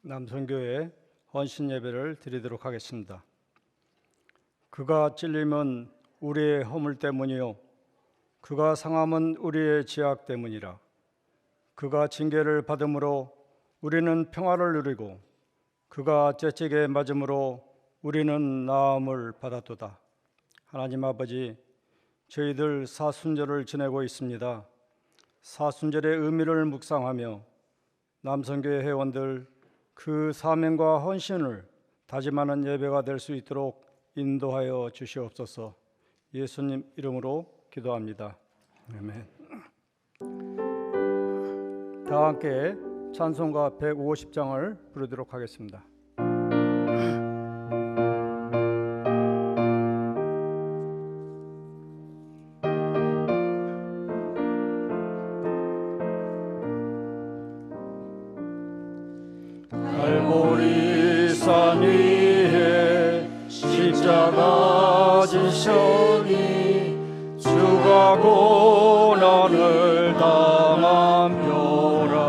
남성교회 헌신 예배를 드리도록 하겠습니다. 그가 찔림은 우리의 허물 때문이요 그가 상함은 우리의 죄악 때문이라. 그가 징계를 받음으로 우리는 평화를 누리고 그가 채찍에 맞음으로 우리는 나음을 받았도다. 하나님 아버지, 저희들 사순절을 지내고 있습니다. 사순절의 의미를 묵상하며 남성교회 회원들 그 사명과 헌신을 다짐하는 예배가 될 수 있도록 인도하여 주시옵소서. 예수님 이름으로 기도합니다. 아멘. 다 함께 찬송가 150장을 부르도록 하겠습니다. 산 위에 십자가 지셨니 주가 고난을 당한 표라.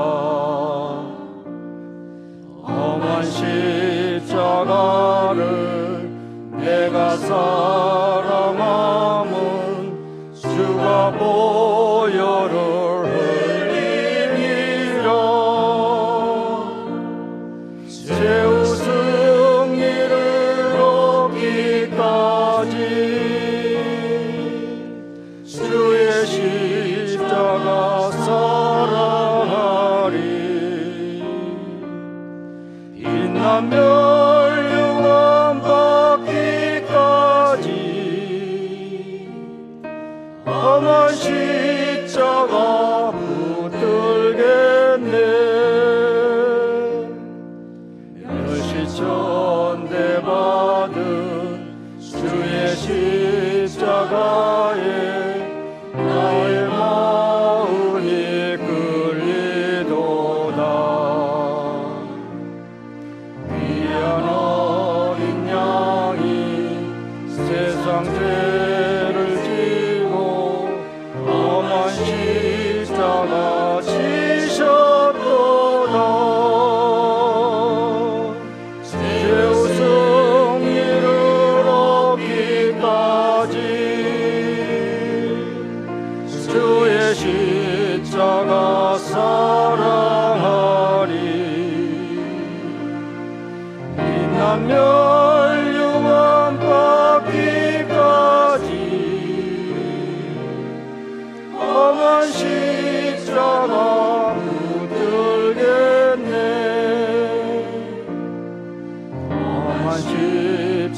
험한 십자가를 내가 사랑함은 주가 보혈을 흘림이라. 주의 십자가 사랑하리. 빛난 멸류관 받기까지 험한 십자가 붙들겠네. 멸시천대 받은 주의 십자가에 나의 마음이 끌리도다. 귀한 어린 양이 세상 죄를 지고 험한 십자가 지셨도다. 죄의 승리를 얻기까지 주의 십자가 사랑하리. 빛난 멸류관 받기까지 험한 십자가 붙들겠네. 험한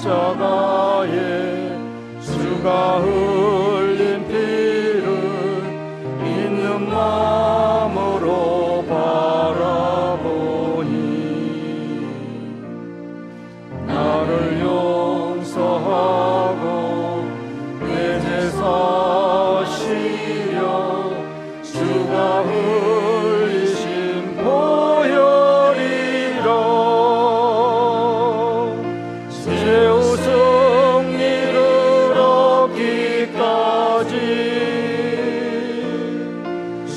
십자가에 주가 흘린 피를 있는 마음으로 바라보니 나를 용서하고 내 죄 사시려 주가 흘리신 보혈이라. 죄의 승리를 얻기까지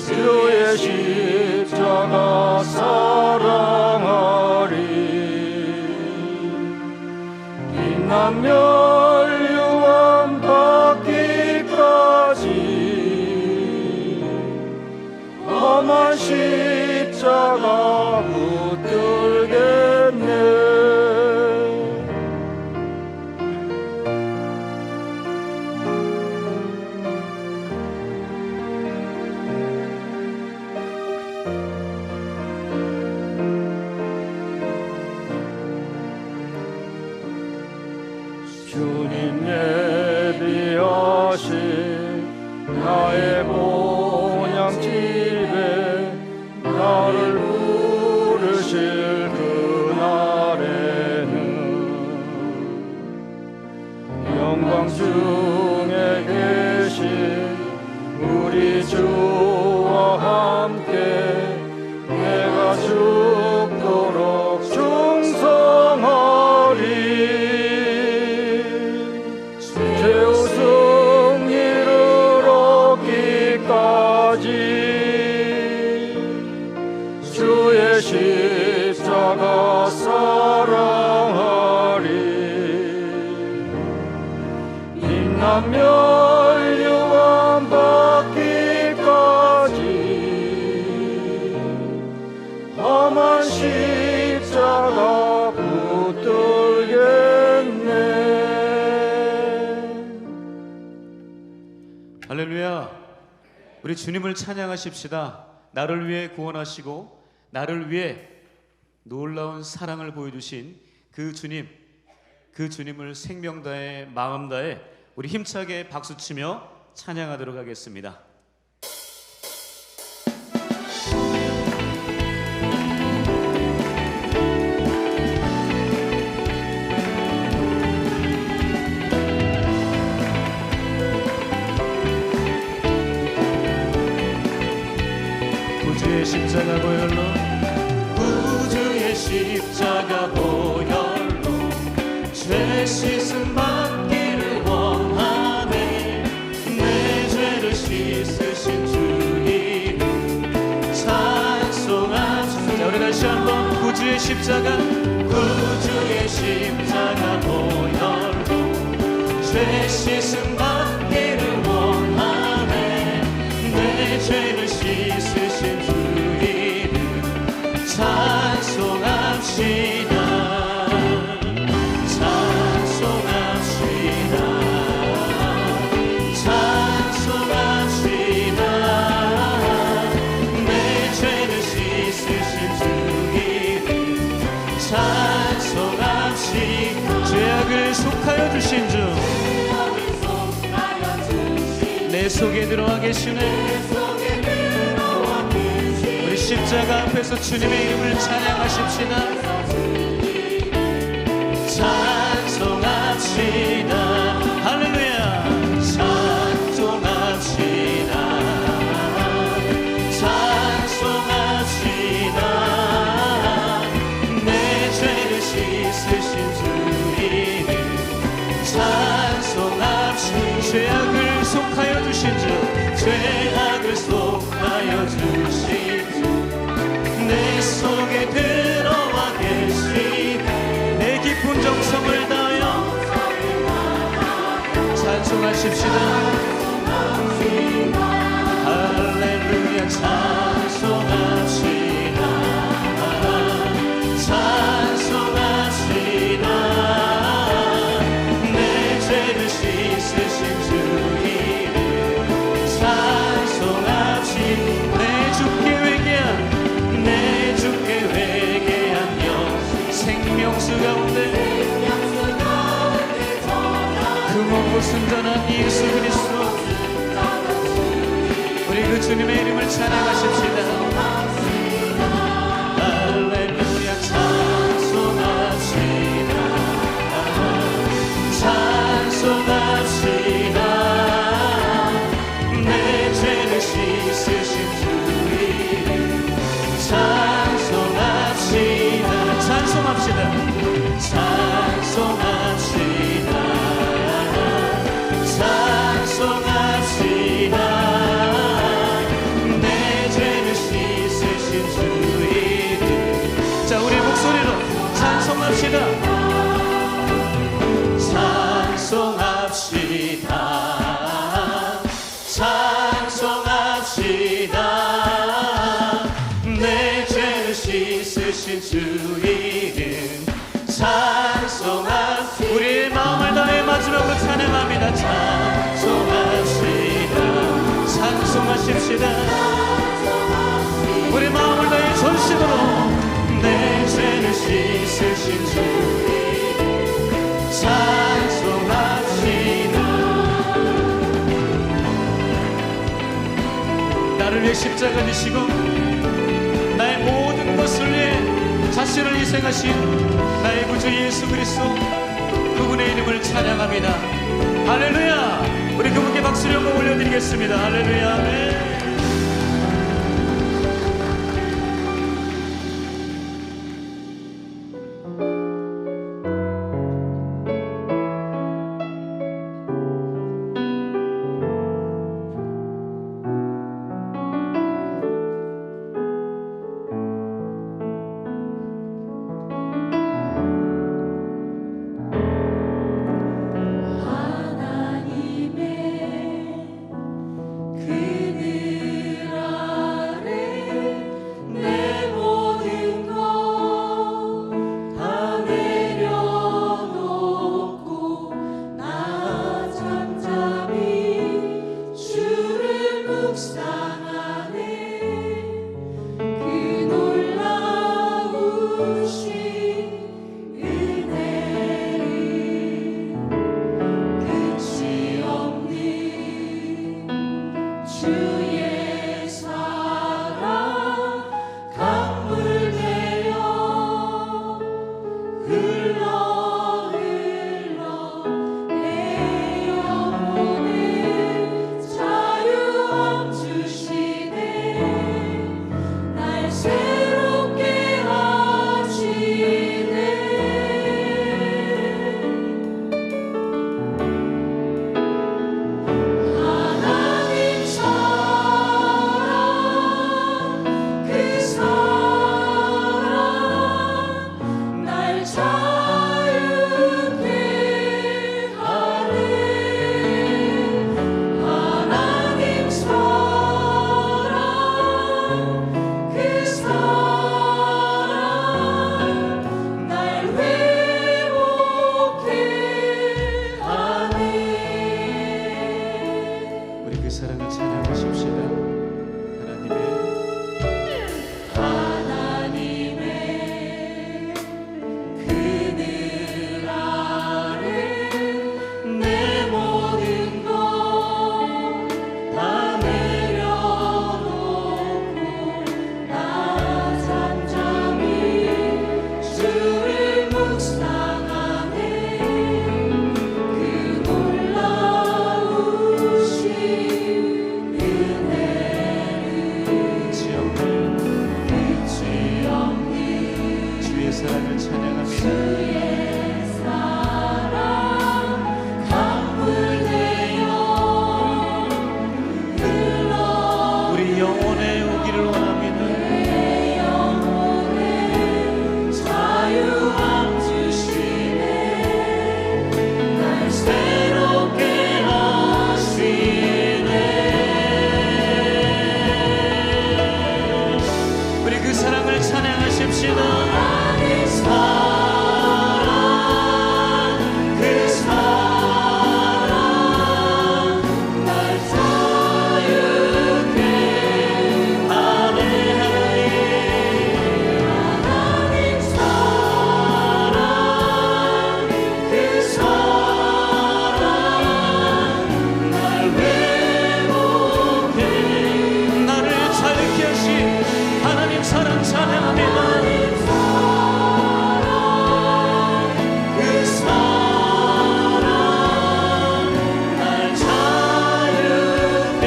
주의 십자가 사랑하리. 빛난 멸류관 받기까지 험한 십자가 붙들겠네. 주님 예비하신 나의 본향집에 나를 부르실 그날에는 영광 중에 계신 우리 주와 함께 내가 죽도록 충성하리. 죄의 승리를 얻기까지 주의 십자가 십자가 사랑하리. 빛나며 유한 받기까지 험한 십자가 붙들겠네. 할렐루야. 우리 주님을 찬양하십시다. 나를 위해 구원하시고 나를 위해 놀라운 사랑을 보여주신 그 주님, 그 주님을 생명 다해 마음 다해 우리 힘차게 박수치며 찬양하도록 하겠습니다. 구주의 십자가 보혈로, 구주의 십자가 보혈로 죄 씻음 받기를 원하네. 내 죄를 씻으신 주 이름 찬송합시다. 자, 우리 다시 한번 구주의 십자가, 구주의 십자가 보혈로 죄 씻음 받기를 원하네. 내 죄를 씻으신 주 이름 찬송합시다. 찬송합시다. 찬송합시다. 내 죄를 씻으신 주 이름 찬송합시다. 죄악을 속하여 주신 주, 내 속에 들어와 계시네. 우리 십자가 앞에서 주님의 이름을 찬양하십시다. 찬송합시다. 할렐루야. 찬송합시다. 찬송합시다. 내 죄를 씻으신 주 이름 찬송합시다. 죄악을 속하여 주신 주, 죄악을 속하여 주신 주, 내 속에 들어와 계시네. 내 깊은 정성을 다하여 찬송하십시다. 할렐루야. 찬송합시다. 찬송합시다. 내 죄를 씻으신 주 이름 찬송합시다. 내 주께 회개한, 내 주께 회개한 영 생명수 가운데 금없고 순전한 예수 그리스도, 우리 그 주님의 이름을 찬양하십시다. 할렐루야. 찬송합시다. 찬송합시다. 내 죄를 씻으신 주 이름 찬송합시다. 찬송합시다. 찬송합시다. 찬송합시다. 내 죄를 씻으신 주 이름. 자, 우리 목소리로 찬송합시다. 찬송합시다. 찬송합시다. 내 죄를 씻으신 주 이름 찬송합시다. 우리의 마음을 다해 마지막으로 찬양합니다. 찬송합시다. 찬송하십시다. 우리 마음을 다해 전심으로 내 죄를 씻으신 주 찬송합시다. 나를 위해 십자가 지시고 나의 모든 것을 위해 자신을 희생하신 나의 구주 예수 그리스도, 그분의 이름을 찬양합니다. 할렐루야. 우리 그분께 박수를 한번 올려드리겠습니다. 할렐루야. 아멘. 사랑을 찬양합니다. 주의 사랑 강물 되어 흘러 우리 영혼에 오기를 원합니다. 내 영혼에 자유함 주시네 날 새롭게 하시네 우리 그 사랑을 찬양하십시다. 하나님 사랑 그 사랑 날 자유케 하네 하나님 사랑 그 사랑 날 회복해 나를 자유케 하신 하나님 사랑 찬양합니다. 그 사랑 날 자유케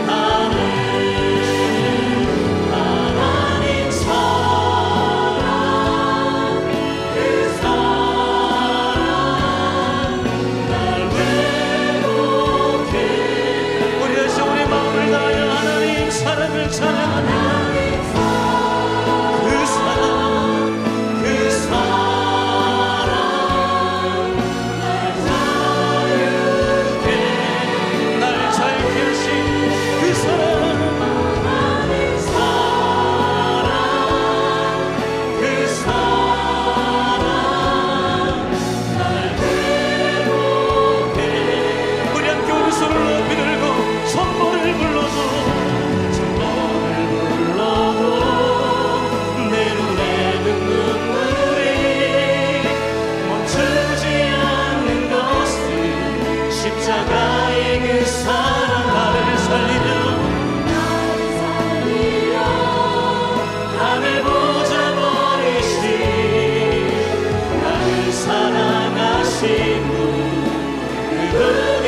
하네 하나님 사랑 그 사랑 날 회복해 우리 다시 우리 마음을 다하여 하나님 사랑을 찬양합니다. 그 사랑 그 사랑 날 자유케 날 자유케 하신 그 사랑 하나님 사랑 그 사랑 날 회복해 우리 함께 오른손을 높이 들고 선포를 불러도 내 눈에는 눈물이 멈추지 않는 것은 십자가의 그 사랑 나를 살리며 하늘 보좌 버리신 나를 사랑하신 분 그분이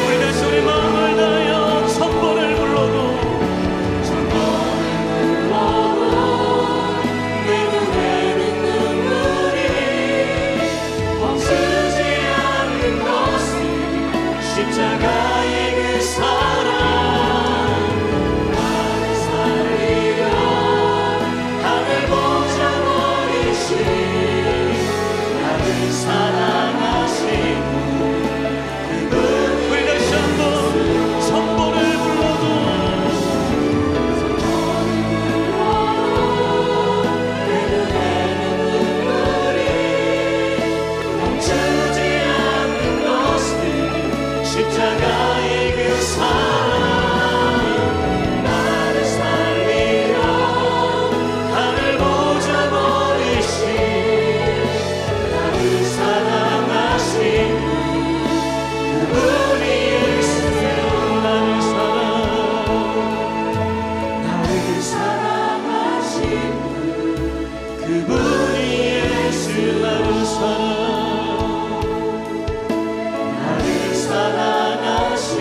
우리 다시 우리 마음을 다하여 선포를 불러도 내 눈에는 눈물이 멈추지 않는 것은 십자가의 그 사랑 나를 살리려 하늘 보좌 버리신 나를 사랑하신 그분 우리 다시 한번 선포를 불러도 멈추지 않는 것은 십자가의 그 사랑 나를 살리려 하늘 보좌 버리신 나를 사랑하신 그분이 예수여 나를 사랑하신 그분이 예수 나를 사랑하신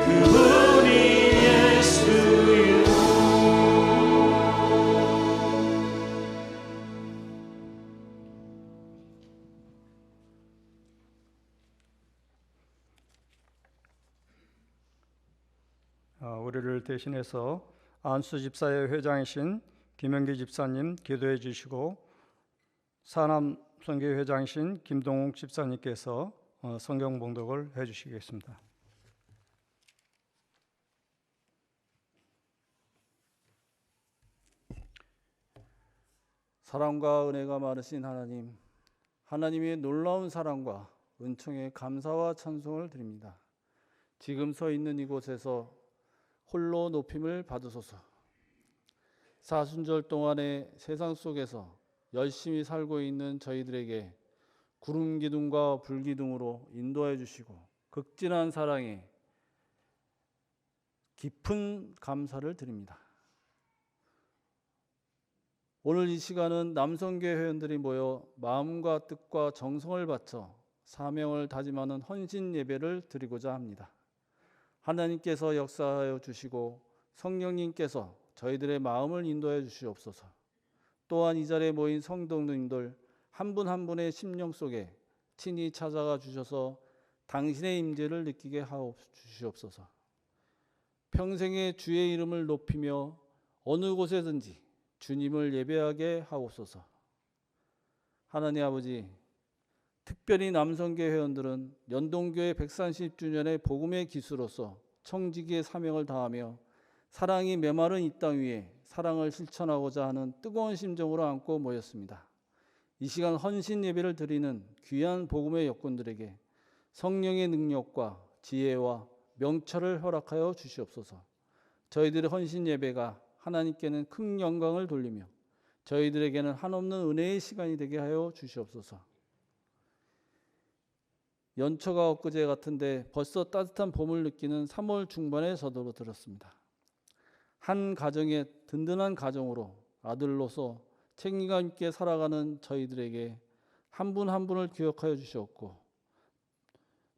그분이 예수요 우리를 대신해서 안수 집사의 회장이신 김영기 집사님 기도해 주시고 사남 선교회 회장이신 김동욱 집사님께서 성경 봉독을 해 주시겠습니다. 사랑과 은혜가 많으신 하나님, 하나님의 놀라운 사랑과 은총에 감사와 찬송을 드립니다. 지금 서 있는 이곳에서 홀로 높임을 받으소서. 사순절 동안의 세상 속에서 열심히 살고 있는 저희들에게 구름 기둥과 불 기둥으로 인도해 주시고 극진한 사랑에 깊은 감사를 드립니다. 오늘 이 시간은 남성교회 회원들이 모여 마음과 뜻과 정성을 바쳐 사명을 다짐하는 헌신 예배를 드리고자 합니다. 하나님께서 역사하여 주시고 성령님께서 저희들의 마음을 인도해 주시옵소서. 또한 이 자리에 모인 성도님들 한 분 한 분의 심령 속에 친히 찾아가 주셔서 당신의 임재를 느끼게 하옵 주시옵소서. 평생에 주의 이름을 높이며 어느 곳에든지 주님을 예배하게 하옵소서. 하나님 아버지, 특별히 남성교회 회원들은 연동교회 130주년의 복음의 기수로서 청지기의 사명을 다하며 사랑이 메마른 이 땅 위에 사랑을 실천하고자 하는 뜨거운 심정으로 안고 모였습니다. 이 시간 헌신 예배를 드리는 귀한 복음의 역군들에게 성령의 능력과 지혜와 명철을 허락하여 주시옵소서. 저희들의 헌신 예배가 하나님께는 큰 영광을 돌리며 저희들에게는 한없는 은혜의 시간이 되게 하여 주시옵소서. 연초가 엊그제 같은데 벌써 따뜻한 봄을 느끼는 3월 중반에 접어들었습니다. 한 가정의 든든한 가정으로 아들로서 책임감 있게 살아가는 저희들에게 한 분 한 분을 기억하여 주시옵고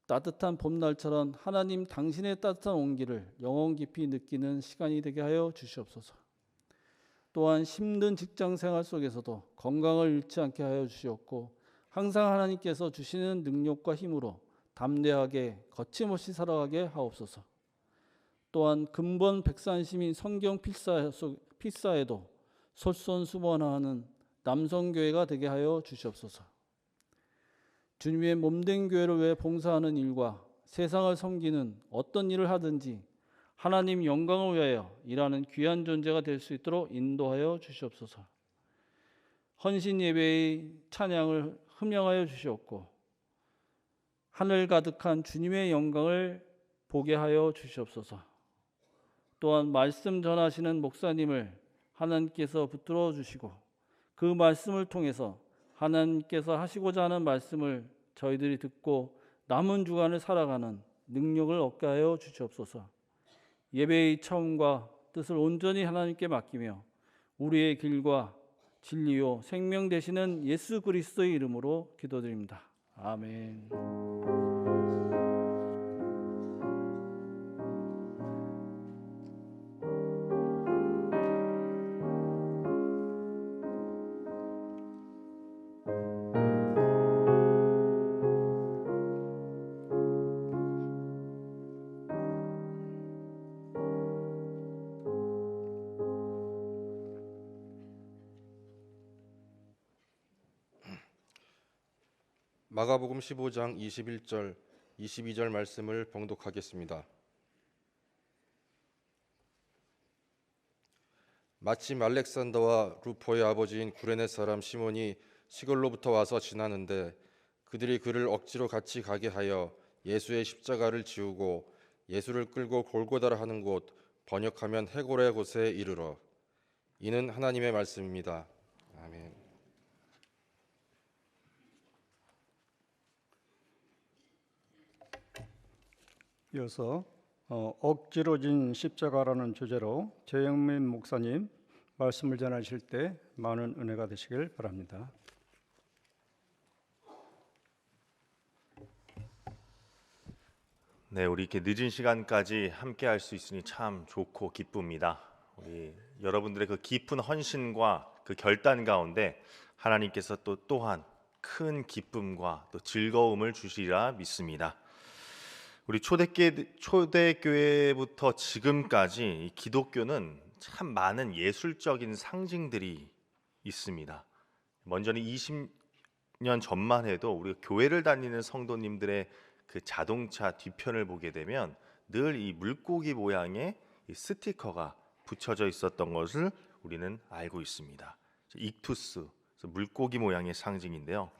따뜻한 봄날처럼 하나님 당신의 따뜻한 온기를 영혼 깊이 느끼는 시간이 되게 하여 주시옵소서. 또한 힘든 직장 생활 속에서도 건강을 잃지 않게 하여 주시옵고 항상 하나님께서 주시는 능력과 힘으로 담대하게 거침없이 살아가게 하옵소서. 또한 근본 백산시민 성경 필사에도 솔선수범하는 남성교회가 되게 하여 주시옵소서. 주님의 몸된 교회를 위해 봉사하는 일과 세상을 섬기는 어떤 일을 하든지 하나님 영광을 위하여 일하는 귀한 존재가 될 수 있도록 인도하여 주시옵소서. 헌신 예배의 찬양을 흠양하여 주시옵고 하늘 가득한 주님의 영광을 보게 하여 주시옵소서. 또한 말씀 전하시는 목사님을 하나님께서 붙들어 주시고 그 말씀을 통해서 하나님께서 하시고자 하는 말씀을 저희들이 듣고 남은 주간을 살아가는 능력을 얻게 하여 주시옵소서. 예배의 처음과 뜻을 온전히 하나님께 맡기며 우리의 길과 진리요 생명 되시는 예수 그리스도의 이름으로 기도드립니다. 아멘. 마가복음 15장 21절, 22절 말씀을 봉독하겠습니다. 마침 알렉산더와 루포의 아버지인 구레네 사람 시몬이 시골로부터 와서 지나는데 그들이 그를 억지로 같이 가게 하여 예수의 십자가를 지우고 예수를 끌고 골고다라 하는 곳, 번역하면 해골의 곳에 이르러. 이는 하나님의 말씀입니다. 아멘. 이어서 억지로 진 십자가라는 주제로 최영민 목사님 말씀을 전하실 때 많은 은혜가 되시길 바랍니다. 네, 우리 이렇게 늦은 시간까지 함께 할 수 있으니 참 좋고 기쁩니다. 우리 여러분들의 그 깊은 헌신과 그 결단 가운데 하나님께서 또한 큰 기쁨과 또 즐거움을 주시리라 믿습니다. 우리 초대교회부터 지금까지 이 기독교는 참 많은 예술적인 상징들이 있습니다. 먼저는 20년 전만 해도 우리가 교회를 다니는 성도님들의 그 자동차 뒤편을 보게 되면 늘 이 물고기 모양의 이 스티커가 붙여져 있었던 것을 우리는 알고 있습니다. 익투스, 물고기 모양의 상징인데요.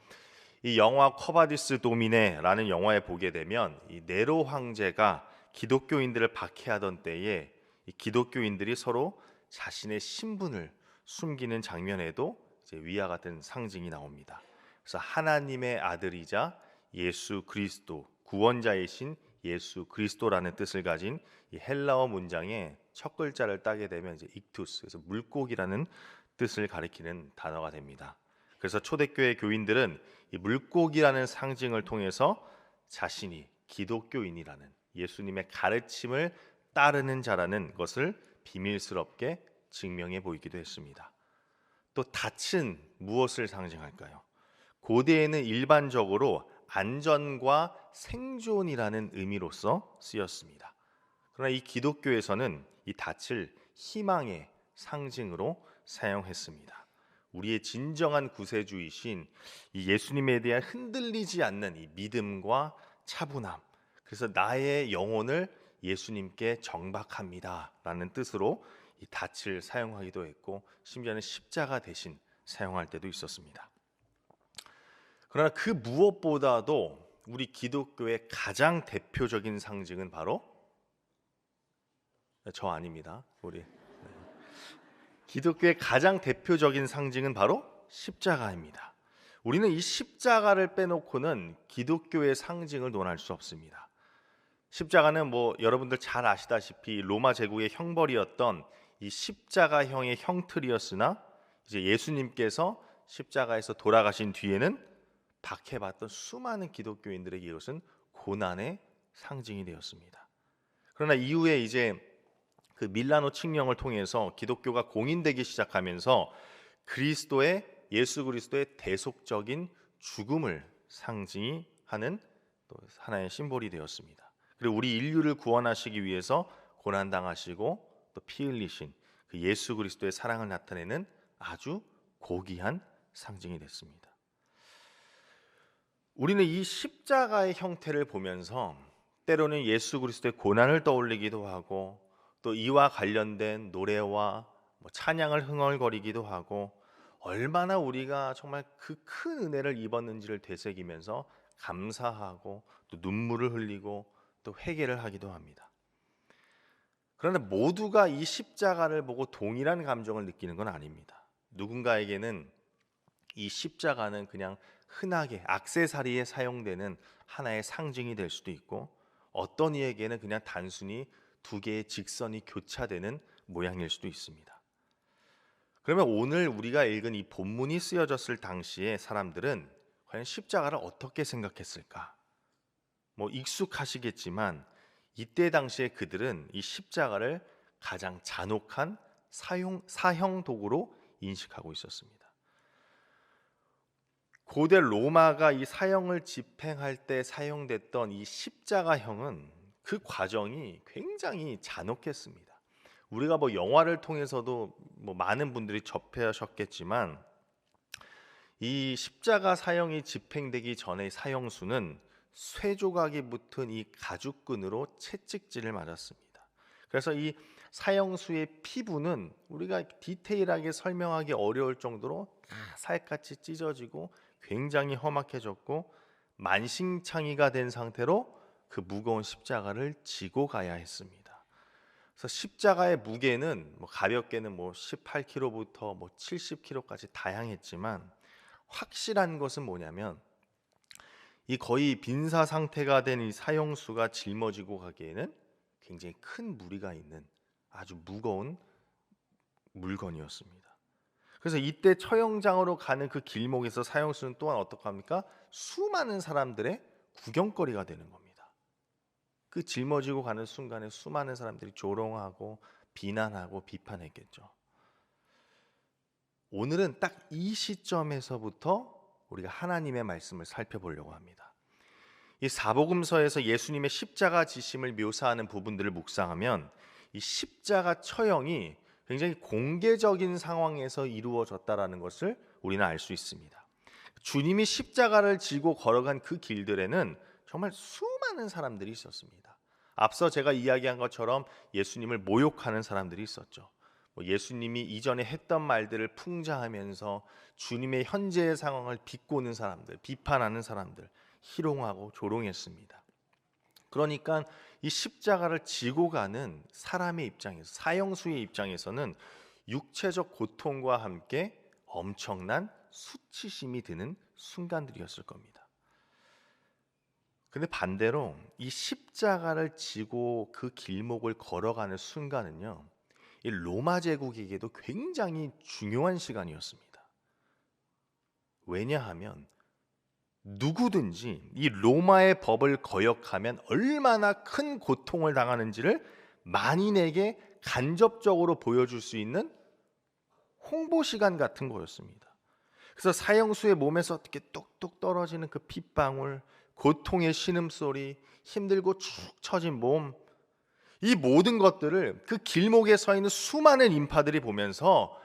이 영화 커바디스 도미네라는 영화에 보게 되면 이 네로 황제가 기독교인들을 박해하던 때에 이 기독교인들이 서로 자신의 신분을 숨기는 장면에도 이제 위와 같은 상징이 나옵니다. 그래서 하나님의 아들이자 예수 그리스도, 구원자이신 예수 그리스도라는 뜻을 가진 이 헬라어 문장의 첫 글자를 따게 되면 이제 익투스, 그래서 물고기라는 뜻을 가리키는 단어가 됩니다. 그래서 초대교회 교인들은 이 물고기라는 상징을 통해서 자신이 기독교인이라는 예수님의 가르침을 따르는 자라는 것을 비밀스럽게 증명해 보이기도 했습니다. 또 닻은 무엇을 상징할까요? 고대에는 일반적으로 안전과 생존이라는 의미로서 쓰였습니다. 그러나 이 기독교에서는 이 닻을 희망의 상징으로 사용했습니다. 우리의 진정한 구세주이신 이 예수님에 대한 흔들리지 않는 이 믿음과 차분함, 그래서 나의 영혼을 예수님께 정박합니다 라는 뜻으로 이 닻을 사용하기도 했고, 심지어는 십자가 대신 사용할 때도 있었습니다. 그러나 그 무엇보다도 우리 기독교의 가장 대표적인 상징은 바로 저 아닙니다. 기독교의 가장 대표적인 상징은 바로 십자가입니다. 우리는 이 십자가를 빼놓고는 기독교의 상징을 논할 수 없습니다. 십자가는 여러분들 잘 아시다시피 로마 제국의 형벌이었던 이 십자가형의 형틀이었으나, 이제 예수님께서 십자가에서 돌아가신 뒤에는 박해받던 수많은 기독교인들에게 이것은 고난의 상징이 되었습니다. 그러나 이후에 이제 그 밀라노 칙령을 통해서 기독교가 공인되기 시작하면서 예수 그리스도의 대속적인 죽음을 상징하는 또 하나의 심볼이 되었습니다. 그리고 우리 인류를 구원하시기 위해서 고난당하시고 또 피 흘리신 그 예수 그리스도의 사랑을 나타내는 아주 고귀한 상징이 됐습니다. 우리는 이 십자가의 형태를 보면서 때로는 예수 그리스도의 고난을 떠올리기도 하고, 또 이와 관련된 노래와 찬양을 흥얼거리기도 하고, 얼마나 우리가 정말 그 큰 은혜를 입었는지를 되새기면서 감사하고 또 눈물을 흘리고 또 회개를 하기도 합니다. 그런데 모두가 이 십자가를 보고 동일한 감정을 느끼는 건 아닙니다. 누군가에게는 이 십자가는 그냥 흔하게 액세서리에 사용되는 하나의 상징이 될 수도 있고, 어떤 이에게는 그냥 단순히 두 개의 직선이 교차되는 모양일 수도 있습니다. 그러면 오늘 우리가 읽은 이 본문이 쓰여졌을 당시에 사람들은 과연 십자가를 어떻게 생각했을까? 익숙하시겠지만 이때 당시에 그들은 이 십자가를 가장 잔혹한 사형 도구로 인식하고 있었습니다. 고대 로마가 이 사형을 집행할 때 사용됐던 이 십자가형은 그 과정이 굉장히 잔혹했습니다. 우리가 영화를 통해서도 많은 분들이 접하셨겠지만, 이 십자가 사형이 집행되기 전의 사형수는 쇠조각이 붙은 이 가죽끈으로 채찍질을 맞았습니다. 그래서 이 사형수의 피부는 우리가 디테일하게 설명하기 어려울 정도로 살같이 찢어지고 굉장히 험악해졌고, 만신창이가 된 상태로 그 무거운 십자가를 지고 가야 했습니다. 그래서 십자가의 무게는 가볍게는 18kg부터 70kg까지 다양했지만, 확실한 것은 뭐냐면 이 거의 빈사 상태가 된 이 사형수가 짊어지고 가기에는 굉장히 큰 무리가 있는 아주 무거운 물건이었습니다. 그래서 이때 처형장으로 가는 그 길목에서 사형수는 또한 어떡합니까? 수많은 사람들의 구경거리가 되는 겁니다. 그 짊어지고 가는 순간에 수많은 사람들이 조롱하고 비난하고 비판했겠죠. 오늘은 딱 이 시점에서부터 우리가 하나님의 말씀을 살펴보려고 합니다. 이 사복음서에서 예수님의 십자가 지심을 묘사하는 부분들을 묵상하면 이 십자가 처형이 굉장히 공개적인 상황에서 이루어졌다라는 것을 우리는 알 수 있습니다. 주님이 십자가를 지고 걸어간 그 길들에는 정말 수많은 사람들이 있었습니다. 앞서 제가 이야기한 것처럼 예수님을 모욕하는 사람들이 있었죠. 예수님이 이전에 했던 말들을 풍자하면서 주님의 현재의 상황을 비꼬는 사람들, 비판하는 사람들, 희롱하고 조롱했습니다. 그러니까 이 십자가를 지고 가는 사람의 입장에서, 사형수의 입장에서는 육체적 고통과 함께 엄청난 수치심이 드는 순간들이었을 겁니다. 근데 반대로 이 십자가를 지고 그 길목을 걸어가는 순간은요, 이 로마 제국에게도 굉장히 중요한 시간이었습니다. 왜냐하면 누구든지 이 로마의 법을 거역하면 얼마나 큰 고통을 당하는지를 만인에게 간접적으로 보여줄 수 있는 홍보 시간 같은 거였습니다. 그래서 사형수의 몸에서 어떻게 뚝뚝 떨어지는 그 핏방울, 고통의 신음소리, 힘들고 축 처진 몸, 이 모든 것들을 그 길목에 서 있는 수많은 인파들이 보면서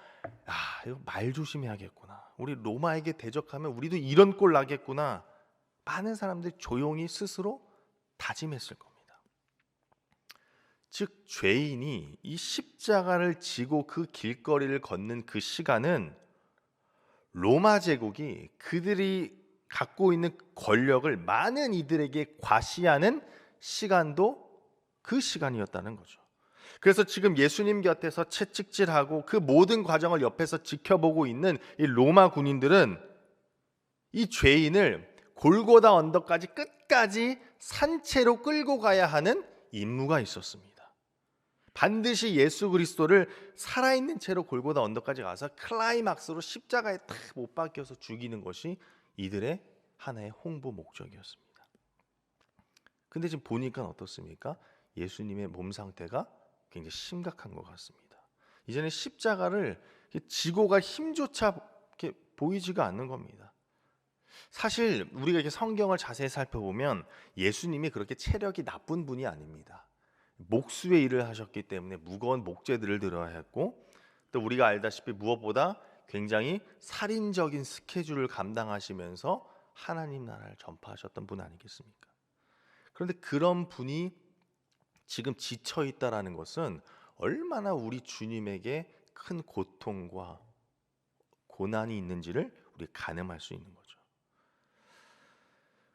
이거 말 조심해야겠구나. 우리 로마에게 대적하면 우리도 이런 꼴 나겠구나. 많은 사람들이 조용히 스스로 다짐했을 겁니다. 즉 죄인이 이 십자가를 지고 그 길거리를 걷는 그 시간은 로마 제국이 그들이 갖고 있는 권력을 많은 이들에게 과시하는 시간도 그 시간이었다는 거죠. 그래서 지금 예수님 곁에서 채찍질하고 그 모든 과정을 옆에서 지켜보고 있는 이 로마 군인들은 이 죄인을 골고다 언덕까지 끝까지 산채로 끌고 가야 하는 임무가 있었습니다. 반드시 예수 그리스도를 살아있는 채로 골고다 언덕까지 가서 클라이막스로 십자가에 탁 못 박혀서 죽이는 것이 이들의 하나의 홍보 목적이었습니다. 근데 지금 보니까 어떻습니까? 예수님의 몸 상태가 굉장히 심각한 것 같습니다. 이제는 십자가를 지고 갈 힘조차 이렇게 보이지가 않는 겁니다. 사실 우리가 이렇게 성경을 자세히 살펴보면 예수님이 그렇게 체력이 나쁜 분이 아닙니다. 목수의 일을 하셨기 때문에 무거운 목재들을 들어야 했고, 또 우리가 알다시피 무엇보다 굉장히 살인적인 스케줄을 감당하시면서 하나님 나라를 전파하셨던 분 아니겠습니까? 그런데 그런 분이 지금 지쳐 있다라는 것은 얼마나 우리 주님에게 큰 고통과 고난이 있는지를 우리 가늠할 수 있는 거죠.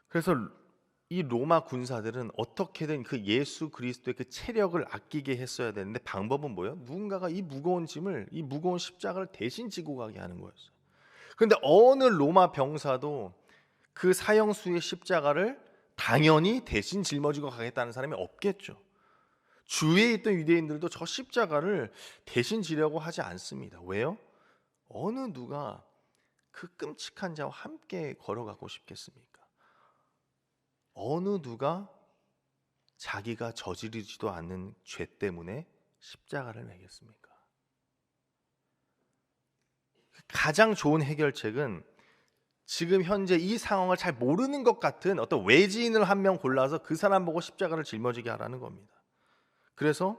그래서 이 로마 군사들은 어떻게든 그 예수 그리스도의 그 체력을 아끼게 했어야 되는데 방법은 뭐예요? 누군가가 이 무거운 짐을, 이 무거운 십자가를 대신 지고 가게 하는 거였어요. 그런데 어느 로마 병사도 그 사형수의 십자가를 당연히 대신 짊어지고 가겠다는 사람이 없겠죠. 주위에 있던 유대인들도 저 십자가를 대신 지려고 하지 않습니다. 왜요? 어느 누가 그 끔찍한 자와 함께 걸어가고 싶겠습니까? 어느 누가 자기가 저지르지도 않는 죄 때문에 십자가를 매겠습니까? 가장 좋은 해결책은 지금 현재 이 상황을 잘 모르는 것 같은 어떤 외지인을 한 명 골라서 그 사람 보고 십자가를 짊어지게 하라는 겁니다. 그래서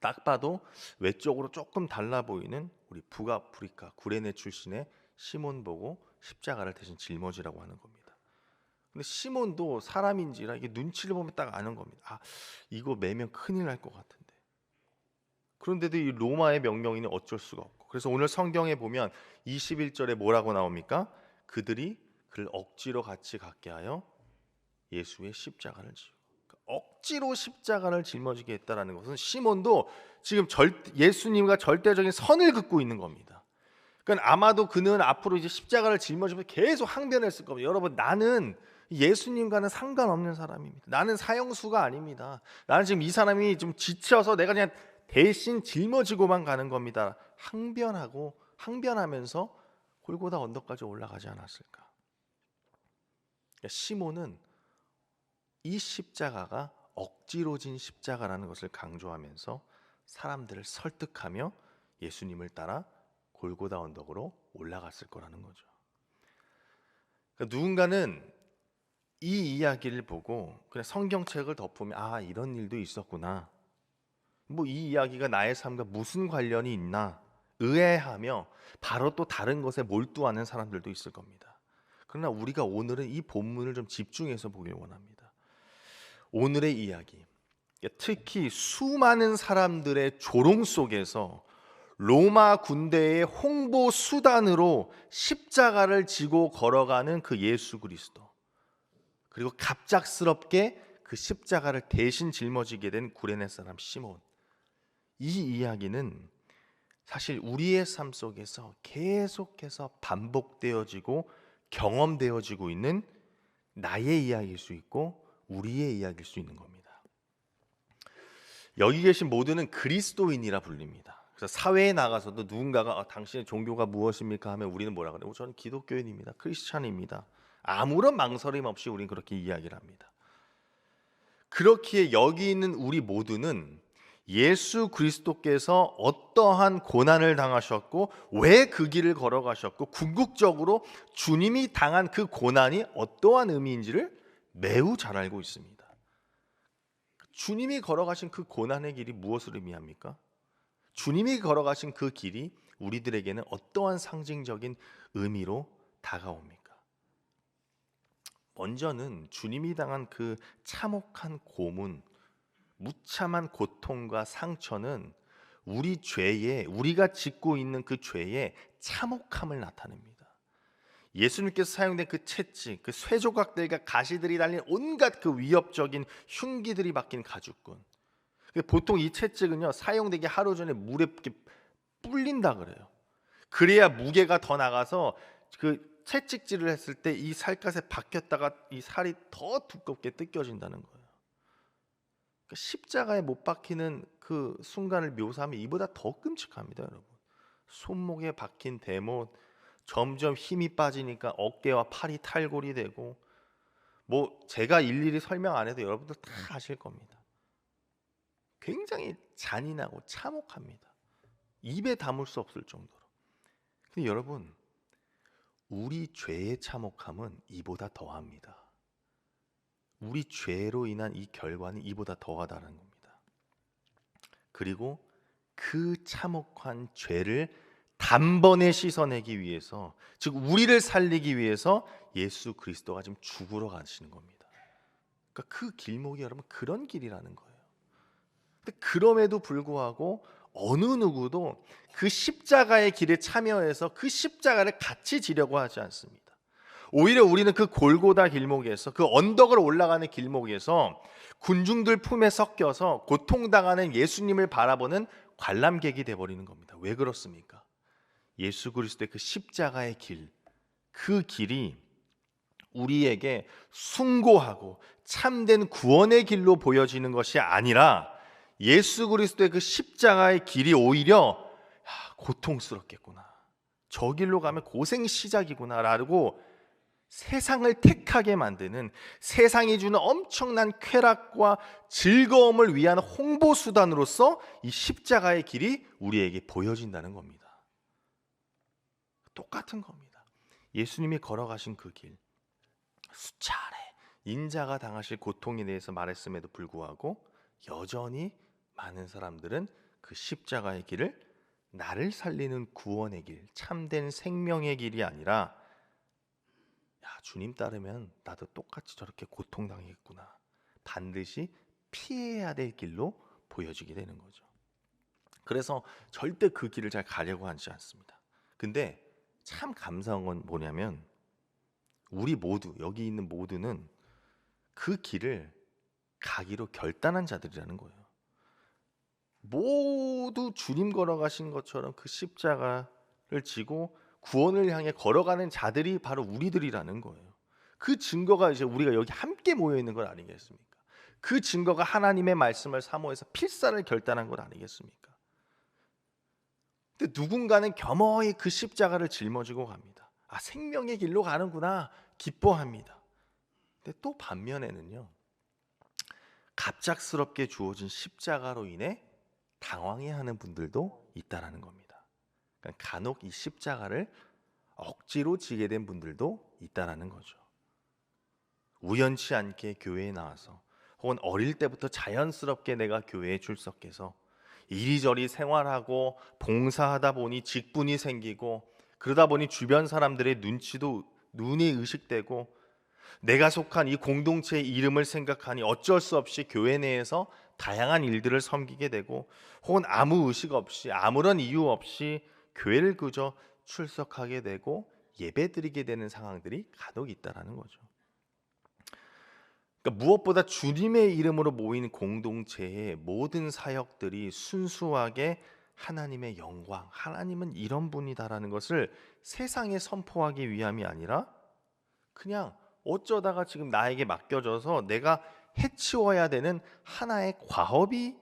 딱 봐도 외적으로 조금 달라 보이는 우리 북아프리카 구레네 출신의 시몬 보고 십자가를 대신 짊어지라고 하는 겁니다. 근데 시몬도 사람인지라 이게 눈치를 보면 딱 아는 겁니다. 이거 매면 큰일 날 것 같은데. 그런데도 이 로마의 명령이니 어쩔 수가 없고. 그래서 오늘 성경에 보면 21절에 뭐라고 나옵니까? 그들이 그를 억지로 같이 갖게 하여 예수의 십자가를 지고. 억지로 십자가를 짊어지게 했다라는 것은 시몬도 지금 예수님과 절대적인 선을 긋고 있는 겁니다. 그러니까 아마도 그는 앞으로 이제 십자가를 짊어지면서 계속 항변했을 겁니다. 여러분, 나는 예수님과는 상관없는 사람입니다. 나는 사형수가 아닙니다. 나는 지금 이 사람이 좀 지쳐서 내가 그냥 대신 짊어지고만 가는 겁니다. 항변하면서 골고다 언덕까지 올라가지 않았을까? 그러니까 시몬은 이 십자가가 억지로 진 십자가라는 것을 강조하면서 사람들을 설득하며 예수님을 따라 골고다 언덕으로 올라갔을 거라는 거죠. 그러니까 누군가는 이 이야기를 보고 그냥 성경책을 덮으면 이런 일도 있었구나. 뭐 이 이야기가 나의 삶과 무슨 관련이 있나 의아해하며 바로 또 다른 것에 몰두하는 사람들도 있을 겁니다. 그러나 우리가 오늘은 이 본문을 좀 집중해서 보길 원합니다. 오늘의 이야기, 특히 수많은 사람들의 조롱 속에서 로마 군대의 홍보 수단으로 십자가를 지고 걸어가는 그 예수 그리스도, 그리고 갑작스럽게 그 십자가를 대신 짊어지게 된 구레네 사람 시몬, 이 이야기는 사실 우리의 삶 속에서 계속해서 반복되어지고 경험되어지고 있는 나의 이야기일 수 있고 우리의 이야기일 수 있는 겁니다. 여기 계신 모두는 그리스도인이라 불립니다. 그래서 사회에 나가서도 누군가가 당신의 종교가 무엇입니까 하면 우리는 뭐라 그래요? 저는 기독교인입니다. 크리스찬입니다. 아무런 망설임 없이 우리는 그렇게 이야기를 합니다. 그렇기에 여기 있는 우리 모두는 예수 그리스도께서 어떠한 고난을 당하셨고 왜 그 길을 걸어가셨고 궁극적으로 주님이 당한 그 고난이 어떠한 의미인지를 매우 잘 알고 있습니다. 주님이 걸어가신 그 고난의 길이 무엇을 의미합니까? 주님이 걸어가신 그 길이 우리들에게는 어떠한 상징적인 의미로 다가옵니까? 먼저는 주님이 당한 그 참혹한 고문, 무참한 고통과 상처는 우리 죄에, 우리가 짓고 있는 그 죄의 참혹함을 나타냅니다. 예수님께서 사용된 그 채찍, 그 쇠조각들과 가시들이 달린 온갖 그 위협적인 흉기들이 박힌 가죽끈. 보통 이 채찍은요, 사용되기 하루 전에 물에 이렇게 불린다 그래요. 그래야 무게가 더 나가서 그 채찍질을 했을 때 이 살갗에 박혔다가 이 살이 더 두껍게 뜯겨진다는 거예요. 그러니까 십자가에 못 박히는 그 순간을 묘사하면 이보다 더 끔찍합니다, 여러분. 손목에 박힌 대못, 점점 힘이 빠지니까 어깨와 팔이 탈골이 되고, 뭐 제가 일일이 설명 안 해도 여러분들 다 아실 겁니다. 굉장히 잔인하고 참혹합니다. 입에 담을 수 없을 정도로. 근데 여러분, 우리 죄의 참혹함은 이보다 더합니다. 우리 죄로 인한 이 결과는 이보다 더하다는 겁니다. 그리고 그 참혹한 죄를 단번에 씻어내기 위해서, 즉 우리를 살리기 위해서 예수 그리스도가 지금 죽으러 가시는 겁니다. 그러니까 그 길목이 여러분 그런 길이라는 거예요. 근데 그럼에도 불구하고 어느 누구도 그 십자가의 길에 참여해서 그 십자가를 같이 지려고 하지 않습니다. 오히려 우리는 그 골고다 길목에서, 그 언덕을 올라가는 길목에서 군중들 품에 섞여서 고통당하는 예수님을 바라보는 관람객이 돼버리는 겁니다. 왜 그렇습니까? 예수 그리스도의 그 십자가의 길, 그 길이 우리에게 숭고하고 참된 구원의 길로 보여지는 것이 아니라 예수 그리스도의 그 십자가의 길이 오히려 고통스럽겠구나, 저 길로 가면 고생 시작이구나 라고 세상을 택하게 만드는, 세상이 주는 엄청난 쾌락과 즐거움을 위한 홍보수단으로서 이 십자가의 길이 우리에게 보여진다는 겁니다. 똑같은 겁니다. 예수님이 걸어가신 그 길, 수차례 인자가 당하실 고통에 대해서 말했음에도 불구하고 여전히 많은 사람들은 그 십자가의 길을 나를 살리는 구원의 길, 참된 생명의 길이 아니라 주님 따르면 나도 똑같이 저렇게 고통당하겠구나, 반드시 피해야 될 길로 보여지게 되는 거죠. 그래서 절대 그 길을 잘 가려고 하지 않습니다. 근데 참 감사한 건 뭐냐면 우리 모두, 여기 있는 모두는 그 길을 가기로 결단한 자들이라는 거예요. 모두 주님 걸어가신 것처럼 그 십자가를 지고 구원을 향해 걸어가는 자들이 바로 우리들이라는 거예요. 그 증거가 이제 우리가 여기 함께 모여 있는 것 아니겠습니까? 그 증거가 하나님의 말씀을 사모해서 필사를 결단한 것 아니겠습니까? 근데 누군가는 겸허히 그 십자가를 짊어지고 갑니다. 생명의 길로 가는구나, 기뻐합니다. 근데 또 반면에는요, 갑작스럽게 주어진 십자가로 인해 당황해하는 분들도 있다라는 겁니다. 그러니까 간혹 이 십자가를 억지로 지게 된 분들도 있다라는 거죠. 우연치 않게 교회에 나와서, 혹은 어릴 때부터 자연스럽게 내가 교회에 출석해서 이리저리 생활하고 봉사하다 보니 직분이 생기고, 그러다 보니 주변 사람들의 눈이 의식되고, 내가 속한 이 공동체의 이름을 생각하니 어쩔 수 없이 교회 내에서 다양한 일들을 섬기게 되고, 혹은 아무 의식 없이, 아무런 이유 없이 교회를 그저 출석하게 되고 예배드리게 되는 상황들이 간혹 있다라는 거죠. 그러니까 무엇보다 주님의 이름으로 모인 공동체의 모든 사역들이 순수하게 하나님의 영광, 하나님은 이런 분이다라는 것을 세상에 선포하기 위함이 아니라 그냥 어쩌다가 지금 나에게 맡겨져서 내가 해치워야 되는 하나의 과업이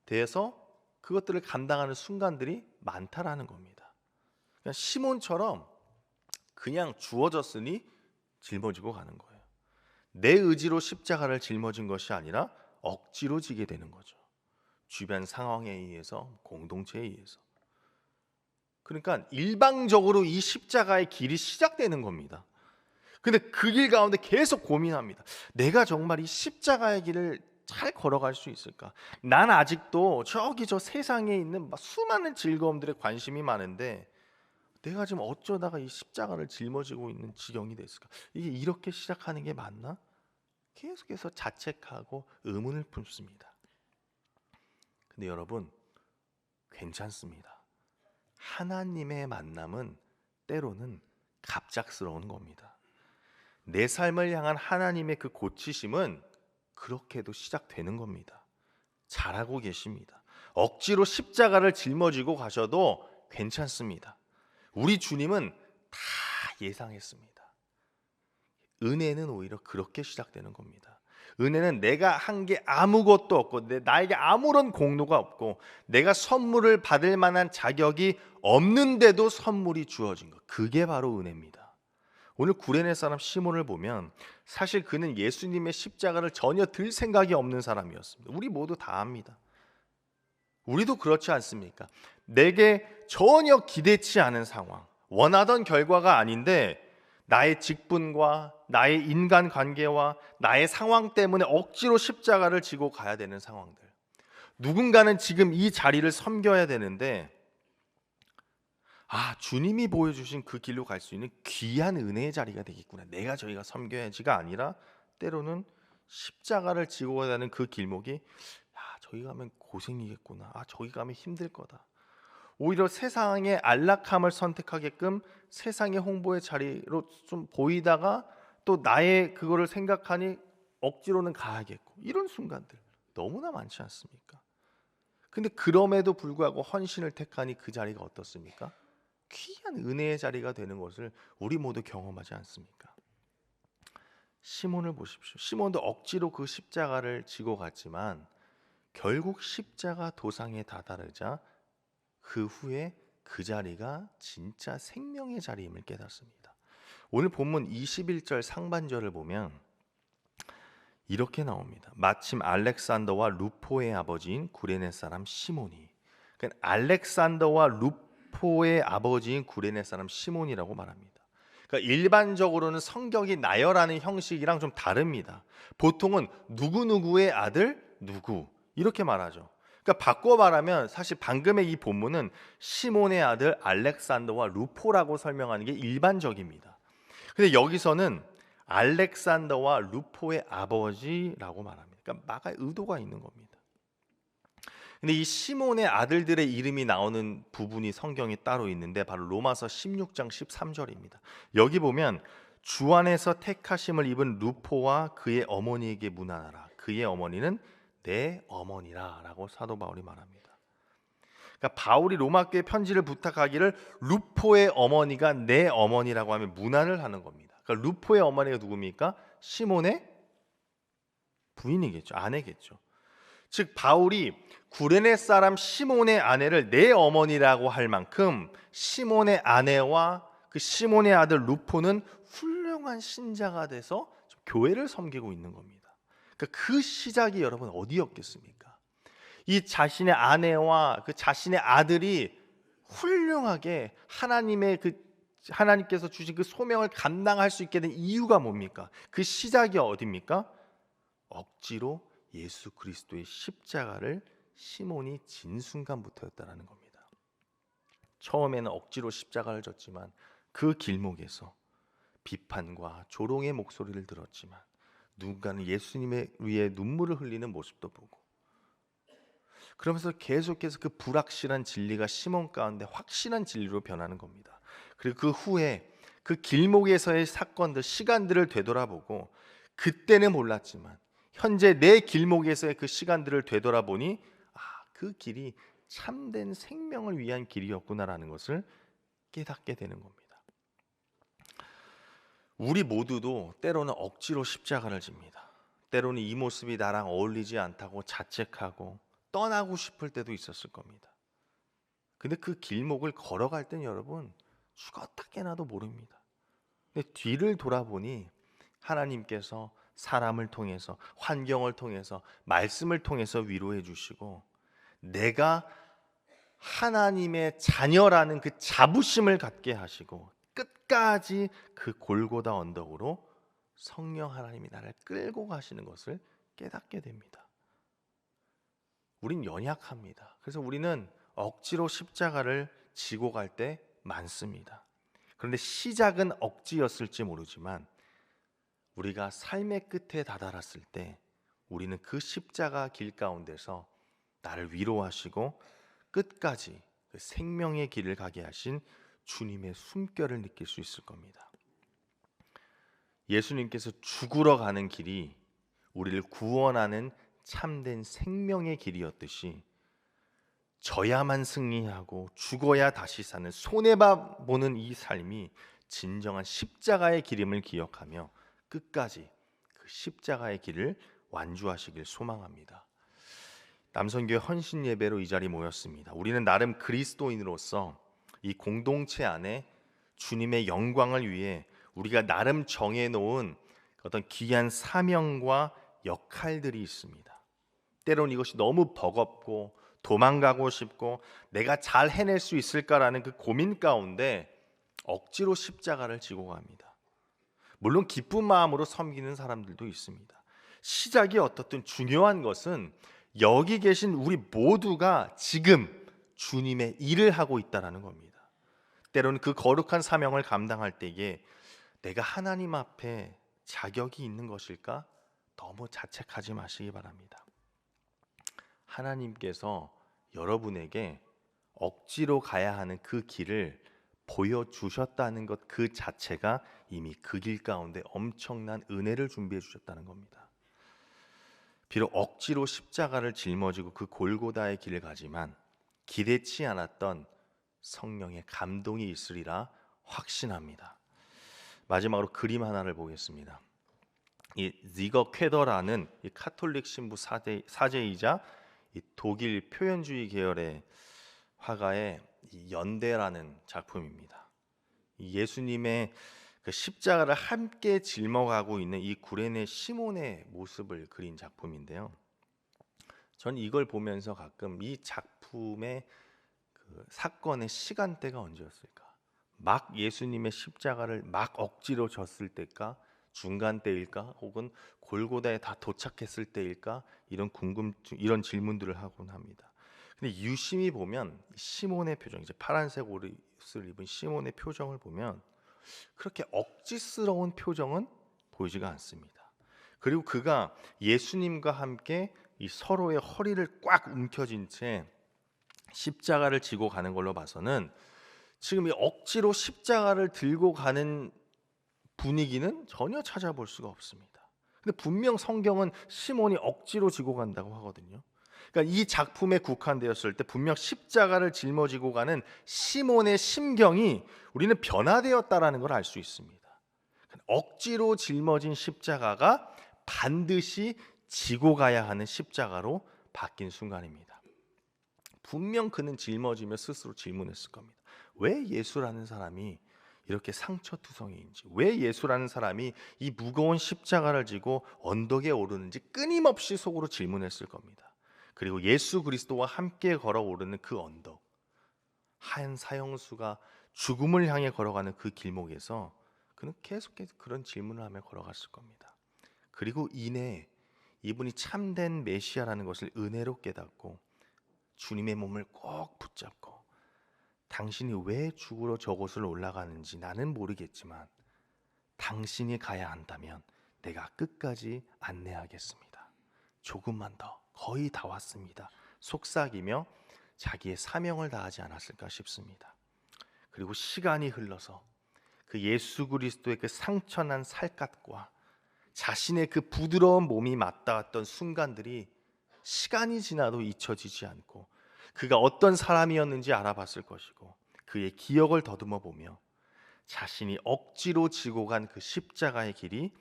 돼서 그것들을 감당하는 순간들이 많다라는 겁니다. 그냥 시몬처럼 그냥 주어졌으니 짊어지고 가는 거예요. 내 의지로 십자가를 짊어진 것이 아니라 억지로 지게 되는 거죠. 주변 상황에 의해서, 공동체에 의해서. 그러니까 일방적으로 이 십자가의 길이 시작되는 겁니다. 근데 그 길 가운데 계속 고민합니다. 내가 정말 이 십자가의 길을 잘 걸어갈 수 있을까? 난 아직도 저기 저 세상에 있는 수많은 즐거움들에 관심이 많은데 내가 지금 어쩌다가 이 십자가를 짊어지고 있는 지경이 됐을까? 이게 이렇게 시작하는 게 맞나? 계속해서 자책하고 의문을 품습니다. 근데 여러분, 괜찮습니다. 하나님의 만남은 때로는 갑작스러운 겁니다. 내 삶을 향한 하나님의 그 고치심은 그렇게도 시작되는 겁니다. 잘하고 계십니다. 억지로 십자가를 짊어지고 가셔도 괜찮습니다. 우리 주님은 다 예상했습니다. 은혜는 오히려 그렇게 시작되는 겁니다. 은혜는 내가 한 게 아무것도 없고 나에게 아무런 공로가 없고 내가 선물을 받을 만한 자격이 없는데도 선물이 주어진 것, 그게 바로 은혜입니다. 오늘 구레네 사람 시몬을 보면 사실 그는 예수님의 십자가를 전혀 들 생각이 없는 사람이었습니다. 우리 모두 다 압니다. 우리도 그렇지 않습니까? 내게 전혀 기대치 않은 상황, 원하던 결과가 아닌데 나의 직분과 나의 인간관계와 나의 상황 때문에 억지로 십자가를 지고 가야 되는 상황들. 누군가는 지금 이 자리를 섬겨야 되는데 주님이 보여주신 그 길로 갈 수 있는 귀한 은혜의 자리가 되겠구나, 내가 저희가 섬겨야지가 아니라 때로는 십자가를 지고 가야 하는 그 길목이 저기 가면 고생이겠구나, 저기 가면 힘들 거다. 오히려 세상의 안락함을 선택하게끔 세상의 홍보의 자리로 좀 보이다가 또 나의 그거를 생각하니 억지로는 가야겠고, 이런 순간들 너무나 많지 않습니까? 근데 그럼에도 불구하고 헌신을 택하니 그 자리가 어떻습니까? 귀한 은혜의 자리가 되는 것을 우리 모두 경험하지 않습니까? 시몬을 보십시오. 시몬도 억지로 그 십자가를 지고 갔지만 결국 십자가 도상에 다다르자 그 후에 그 자리가 진짜 생명의 자리임을 깨닫습니다. 오늘 본문 21절 상반절을 보면 이렇게 나옵니다. 마침 알렉산더와 루포의 아버지인 구레네 사람 시몬이, 그러니까 알렉산더와 루포의 아버지인 구레네 사람 시몬이라고 말합니다. 그러니까 일반적으로는 성격이 나열하는 형식이랑 좀 다릅니다. 보통은 누구누구의 아들 누구 이렇게 말하죠. 그러니까 바꿔 말하면 사실 방금의 이 본문은 시몬의 아들 알렉산더와 루포라고 설명하는 게 일반적입니다. 근데 여기서는 알렉산더와 루포의 아버지라고 말합니다. 그러니까 막할 의도가 있는 겁니다. 근데 이 시몬의 아들들의 이름이 나오는 부분이 성경에 따로 있는데 바로 로마서 16장 13절입니다. 여기 보면 주 안에서 택하심을 입은 루포와 그의 어머니에게 문안하라. 그의 어머니는 내 어머니라 라고 사도 바울이 말합니다. 그러니까 바울이 로마교회 편지를 부탁하기를 루포의 어머니가 내 어머니라고 하면 문안을 하는 겁니다. 그러니까 루포의 어머니가 누굽니까? 시몬의 부인이겠죠. 아내겠죠. 즉 바울이 구레네 사람 시몬의 아내를 내 어머니라고 할 만큼 시몬의 아내와 그 시몬의 아들 루포는 훌륭한 신자가 돼서 교회를 섬기고 있는 겁니다. 그러니까 그 시작이 여러분 어디였겠습니까? 이 자신의 아내와 그 자신의 아들이 훌륭하게 하나님께서 주신 그 소명을 감당할 수 있게 된 이유가 뭡니까? 그 시작이 어디입니까? 억지로 예수 그리스도의 십자가를 시몬이 진 순간부터였다라는 겁니다. 처음에는 억지로 십자가를 졌지만 그 길목에서 비판과 조롱의 목소리를 들었지만 누군가는 예수님의 위에 눈물을 흘리는 모습도 보고, 그러면서 계속해서 그 불확실한 진리가 시몬 가운데 확실한 진리로 변하는 겁니다. 그리고 그 후에 그 길목에서의 사건들, 시간들을 되돌아보고 그때는 몰랐지만 현재 내 길목에서의 그 시간들을 되돌아보니 그 길이 참된 생명을 위한 길이었구나라는 것을 깨닫게 되는 겁니다. 우리 모두도 때로는 억지로 십자가를 집니다. 때로는 이 모습이 나랑 어울리지 않다고 자책하고 떠나고 싶을 때도 있었을 겁니다. 근데 그 길목을 걸어갈 땐 여러분 죽었다 깨나도 모릅니다. 근데 뒤를 돌아보니 하나님께서 사람을 통해서, 환경을 통해서, 말씀을 통해서 위로해 주시고 내가 하나님의 자녀라는 그 자부심을 갖게 하시고 끝까지 그 골고다 언덕으로 성령 하나님이 나를 끌고 가시는 것을 깨닫게 됩니다. 우린 연약합니다. 그래서 우리는 억지로 십자가를 지고 갈 때 많습니다. 그런데 시작은 억지였을지 모르지만 우리가 삶의 끝에 다다랐을 때 우리는 그 십자가 길 가운데서 나를 위로하시고 끝까지 그 생명의 길을 가게 하신 주님의 숨결을 느낄 수 있을 겁니다. 예수님께서 죽으러 가는 길이 우리를 구원하는 참된 생명의 길이었듯이 져야만 승리하고 죽어야 다시 사는 손해보는 이 삶이 진정한 십자가의 길임을 기억하며 끝까지 그 십자가의 길을 완주하시길 소망합니다. 남선교회 헌신 예배로 이 자리 모였습니다. 우리는 나름 그리스도인으로서 이 공동체 안에 주님의 영광을 위해 우리가 나름 정해놓은 어떤 귀한 사명과 역할들이 있습니다. 때로는 이것이 너무 버겁고 도망가고 싶고 내가 잘 해낼 수 있을까라는 그 고민 가운데 억지로 십자가를 지고 갑니다. 물론 기쁜 마음으로 섬기는 사람들도 있습니다. 시작이 어떻든 중요한 것은 여기 계신 우리 모두가 지금 주님의 일을 하고 있다는 겁니다. 때로는 그 거룩한 사명을 감당할 때에 내가 하나님 앞에 자격이 있는 것일까? 너무 자책하지 마시기 바랍니다. 하나님께서 여러분에게 억지로 가야 하는 그 길을 보여주셨다는 것 그 자체가 이미 그 길 가운데 엄청난 은혜를 준비해 주셨다는 겁니다. 비록 억지로 십자가를 짊어지고 그 골고다의 길을 가지만 기대치 않았던 성령의 감동이 있으리라 확신합니다. 마지막으로 그림 하나를 보겠습니다. 이 지거 쾌더라는 이 카톨릭 신부 사제이자 이 독일 표현주의 계열의 화가의 이 연대라는 작품입니다. 이 예수님의 그 십자가를 함께 짊어가고 있는 이 구레네 시몬의 모습을 그린 작품인데요. 전 이걸 보면서 가끔 이 작품의 그 사건의 시간대가 언제였을까? 막 예수님의 십자가를 막 억지로 졌을 때일까? 중간 때일까? 혹은 골고다에 다 도착했을 때일까? 이런 질문들을 하곤 합니다. 근데 유심히 보면 시몬의 표정, 이제 파란색 옷을 입은 시몬의 표정을 보면 그렇게 억지스러운 표정은 보이지가 않습니다. 그리고 그가 예수님과 함께 이 서로의 허리를 꽉 움켜쥔 채 십자가를 지고 가는 걸로 봐서는 지금 이 억지로 십자가를 들고 가는 분위기는 전혀 찾아볼 수가 없습니다. 근데 분명 성경은 시몬이 억지로 지고 간다고 하거든요. 그러니까 이 작품에 국한되었을 때 분명 십자가를 짊어지고 가는 시몬의 심경이 우리는 변화되었다라는 걸 알 수 있습니다. 억지로 짊어진 십자가가 반드시 지고 가야 하는 십자가로 바뀐 순간입니다. 분명 그는 짊어지며 스스로 질문했을 겁니다. 왜 예수라는 사람이 이렇게 상처투성이인지, 왜 예수라는 사람이 이 무거운 십자가를 지고 언덕에 오르는지 끊임없이 속으로 질문했을 겁니다. 그리고 예수 그리스도와 함께 걸어오르는 그 언덕, 하얀 사형수가 죽음을 향해 걸어가는 그 길목에서 그는 계속해서 그런 질문을 하며 걸어갔을 겁니다. 그리고 이내 이분이 참된 메시아라는 것을 은혜로 깨닫고 주님의 몸을 꼭 붙잡고 당신이 왜 죽으러 저곳을 올라가는지 나는 모르겠지만 당신이 가야 한다면 내가 끝까지 안내하겠습니다. 조금만 더, 거의 다 왔습니다. 속삭이며 자기의 사명을 다하지 않았을까 싶습니다. 그리고 시간이 흘러서 그 예수 그리스도의 그 상처난 살갗과 자신의 그 부드러운 몸이 맞닿았던 순간들이 시간이 지나도 잊혀지지 않고 그가 어떤 사람이었는지 알아봤을 것이고 그의 기억을 더듬어 보며 자신이 억지로 지고 간 그 십자가의 길이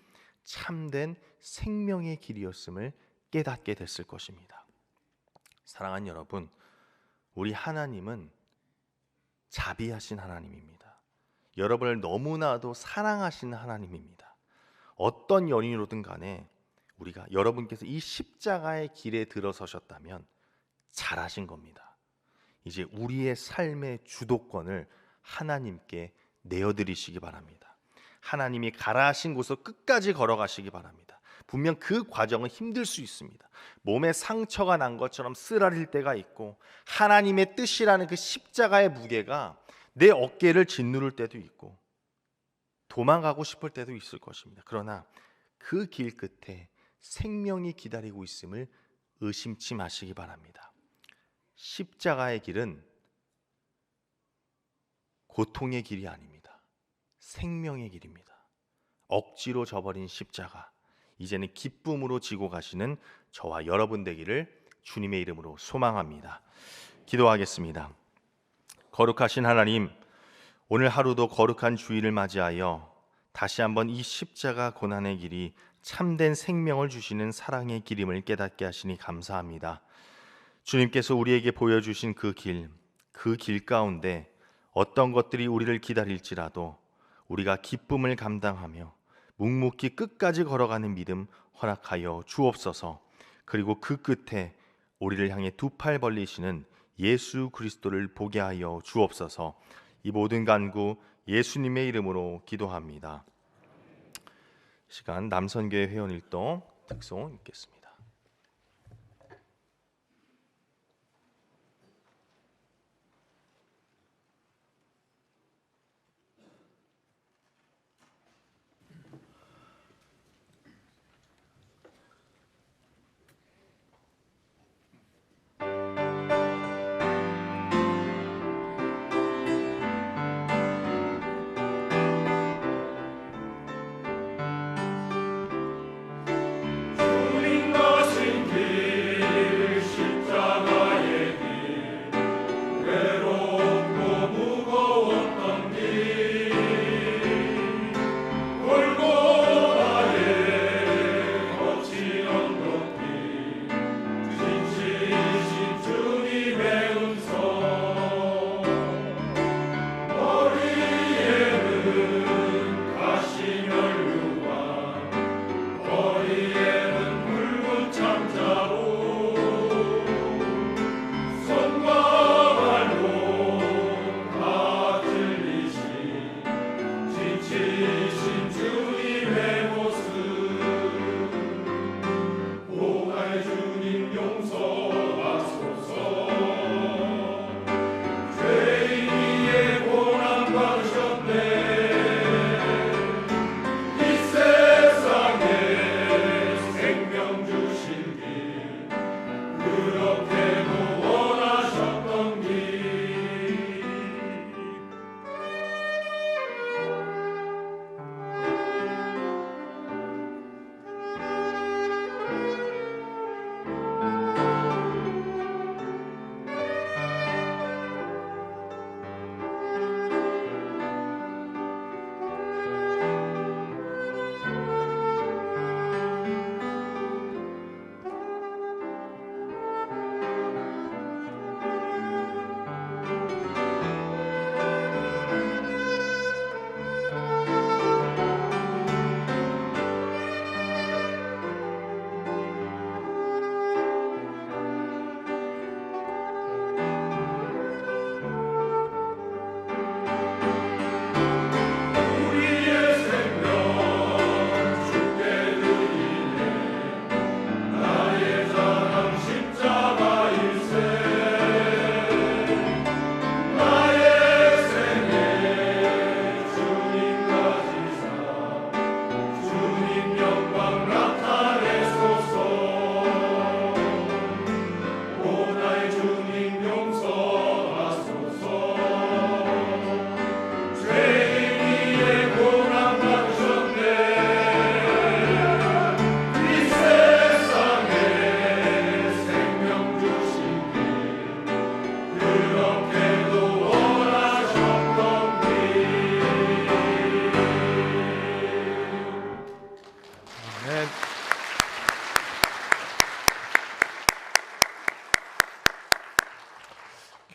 참된 생명의 길이었음을 깨닫게 됐을 것입니다. 사랑하는 여러분, 우리 하나님은 자비하신 하나님입니다. 여러분을 너무나도 사랑하시는 하나님입니다. 어떤 연인으로든 간에 여러분께서 이 십자가의 길에 들어서셨다면 잘하신 겁니다. 이제 우리의 삶의 주도권을 하나님께 내어드리시기 바랍니다. 하나님이 가라 하신 곳으로 끝까지 걸어가시기 바랍니다. 분명 그 과정은 힘들 수 있습니다. 몸에 상처가 난 것처럼 쓰라릴 때가 있고, 하나님의 뜻이라는 그 십자가의 무게가 내 어깨를 짓누를 때도 있고, 도망가고 싶을 때도 있을 것입니다. 그러나 그 길 끝에 생명이 기다리고 있음을 의심치 마시기 바랍니다. 십자가의 길은 고통의 길이 아닙니다. 생명의 길입니다. 억지로 져버린 십자가, 이제는 기쁨으로 지고 가시는 저와 여러분 되기를 주님의 이름으로 소망합니다. 기도하겠습니다. 거룩하신 하나님, 오늘 하루도 거룩한 주일을 맞이하여 다시 한번 이 십자가 고난의 길이 참된 생명을 주시는 사랑의 길임을 깨닫게 하시니 감사합니다. 주님께서 우리에게 보여주신 그 길 가운데 어떤 것들이 우리를 기다릴지라도 우리가 기쁨을 감당하며 묵묵히 끝까지 걸어가는 믿음 허락하여 주옵소서. 그리고 그 끝에 우리를 향해 두 팔 벌리시는 예수 그리스도를 보게 하여 주옵소서. 이 모든 간구 예수님의 이름으로 기도합니다. 시간 남선교회 회원일동 특송 읽겠습니다.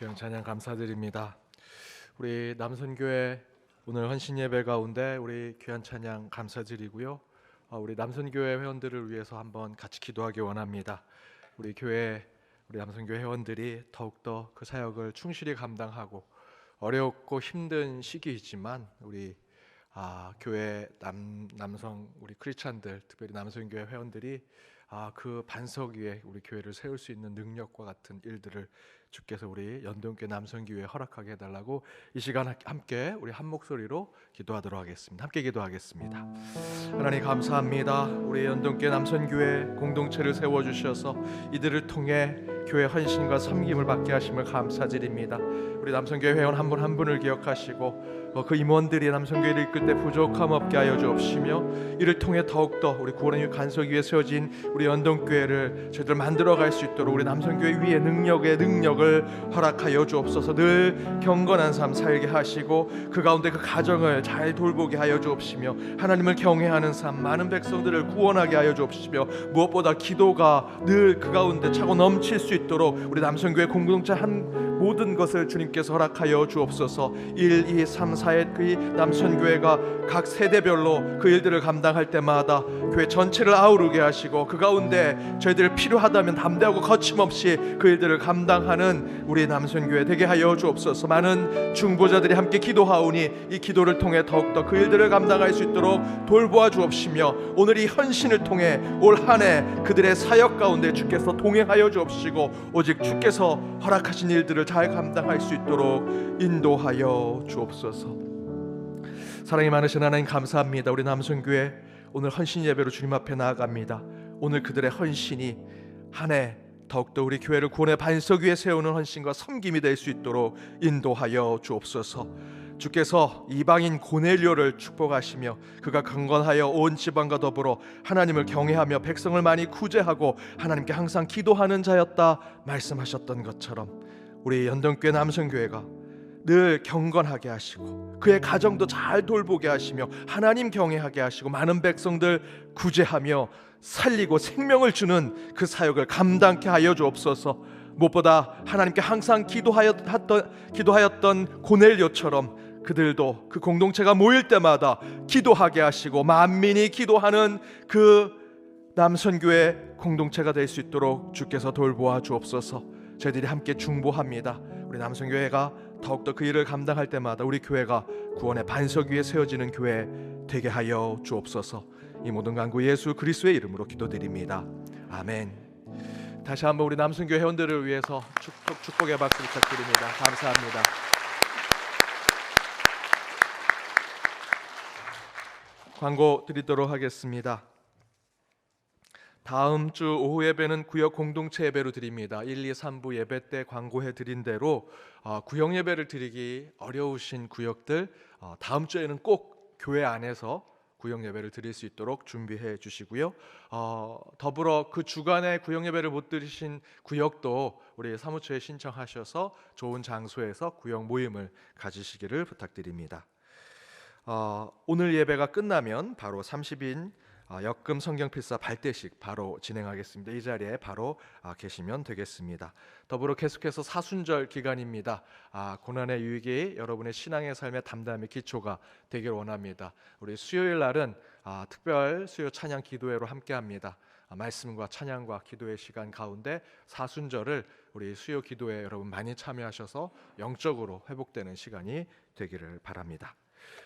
귀한 찬양 감사드립니다. 우리 남선교회 오늘 헌신 예배 가운데 우리 귀한 찬양 감사드리고요. 우리 남선교회 회원들을 위해서 한번 같이 기도하기 원합니다. 우리 교회 우리 남성교회 회원들이 더욱더 그 사역을 충실히 감당하고 어렵고 힘든 시기이지만 우리 교회 남성 우리 크리스찬들 특별히 남성교회 회원들이 그 반석 위에 우리 교회를 세울 수 있는 능력과 같은 일들을 주께서 우리 연동교회 남성교회에 허락하게 해달라고 이 시간 함께 우리 한 목소리로 기도하도록 하겠습니다. 함께 기도하겠습니다. 하나님 감사합니다. 우리 연동교회 남성교회 공동체를 세워주셔서 이들을 통해 교회 헌신과 섬김을 받게 하심을 감사드립니다. 우리 남성교회 회원 한 분 한 분을 기억하시고 그 임원들이 남성교회를 이끌 때 부족함 없게 하여 주옵시며 이를 통해 더욱더 우리 구원의 간석 위에 세워진 우리 연동교회를 저희들 만들어갈 수 있도록 우리 남성교회 위에 능력을 허락하여 주옵소서. 늘 경건한 삶 살게 하시고 그 가운데 그 가정을 잘 돌보게 하여 주옵시며 하나님을 경외하는 삶 많은 백성들을 구원하게 하여 주옵시며 무엇보다 기도가 늘 그 가운데 차고 넘칠 수 있도록 우리 남성교회 공동체 한 모든 것을 주님께서 허락하여 주옵소서. 1, 2, 3, 4의 그 남성교회가 각 세대별로 그 일들을 감당할 때마다 교회 전체를 아우르게 하시고 그 가운데 저희들 필요하다면 담대하고 거침없이 그 일들을 감당하는 우리 남성교회 되게 하여 주옵소서. 많은 중보자들이 함께 기도하오니 이 기도를 통해 더욱더 그 일들을 감당할 수 있도록 돌보아 주옵시며 오늘 이 헌신을 통해 올 한 해 그들의 사역 가운데 주께서 동행하여 주옵시고 오직 주께서 허락하신 일들을 잘 감당할 수 있도록 인도하여 주옵소서. 사랑이 많으신 하나님 감사합니다. 우리 남성교회 오늘 헌신 예배로 주님 앞에 나아갑니다. 오늘 그들의 헌신이 한 해 더욱더 우리 교회를 구원의 반석 위에 세우는 헌신과 섬김이 될 수 있도록 인도하여 주옵소서. 주께서 이방인 고넬료를 축복하시며 그가 강건하여 온 지방과 더불어 하나님을 경외하며 백성을 많이 구제하고 하나님께 항상 기도하는 자였다 말씀하셨던 것처럼 우리 연동교회 남성교회가 늘 경건하게 하시고 그의 가정도 잘 돌보게 하시며 하나님 경외하게 하시고 많은 백성들 구제하며 살리고 생명을 주는 그 사역을 감당케 하여 주옵소서. 무엇보다 하나님께 항상 기도하였던 고넬료처럼 그들도 그 공동체가 모일 때마다 기도하게 하시고 만민이 기도하는 그 남선교회 공동체가 될 수 있도록 주께서 돌보아 주옵소서. 저희들이 함께 중보합니다. 우리 남성교회가 더욱더 그 일을 감당할 때마다 우리 교회가 구원의 반석 위에 세워지는 교회 되게 하여 주옵소서. 이 모든 간구 예수 그리스도의 이름으로 기도드립니다. 아멘. 다시 한번 우리 남성교회 회원들을 위해서 축복의 박수 부탁드립니다. 감사합니다. 광고 드리도록 하겠습니다. 다음 주 오후 예배는 구역 공동체 예배로 드립니다. 1, 2, 3부 예배 때 광고해 드린 대로 구역 예배를 드리기 어려우신 구역들 다음 주에는 꼭 교회 안에서 구역 예배를 드릴 수 있도록 준비해 주시고요. 더불어 그 주간에 구역 예배를 못 드리신 구역도 우리 사무처에 신청하셔서 좋은 장소에서 구역 모임을 가지시기를 부탁드립니다. 오늘 예배가 끝나면 바로 30인 역금 성경필사 발대식 바로 진행하겠습니다. 이 자리에 바로 계시면 되겠습니다. 더불어 계속해서 사순절 기간입니다. 고난의 유익이 여러분의 신앙의 삶의 담담의 기초가 되기를 원합니다. 우리 수요일 날은 특별 수요 찬양 기도회로 함께합니다. 말씀과 찬양과 기도의 시간 가운데 사순절을 우리 수요 기도회 여러분 많이 참여하셔서 영적으로 회복되는 시간이 되기를 바랍니다.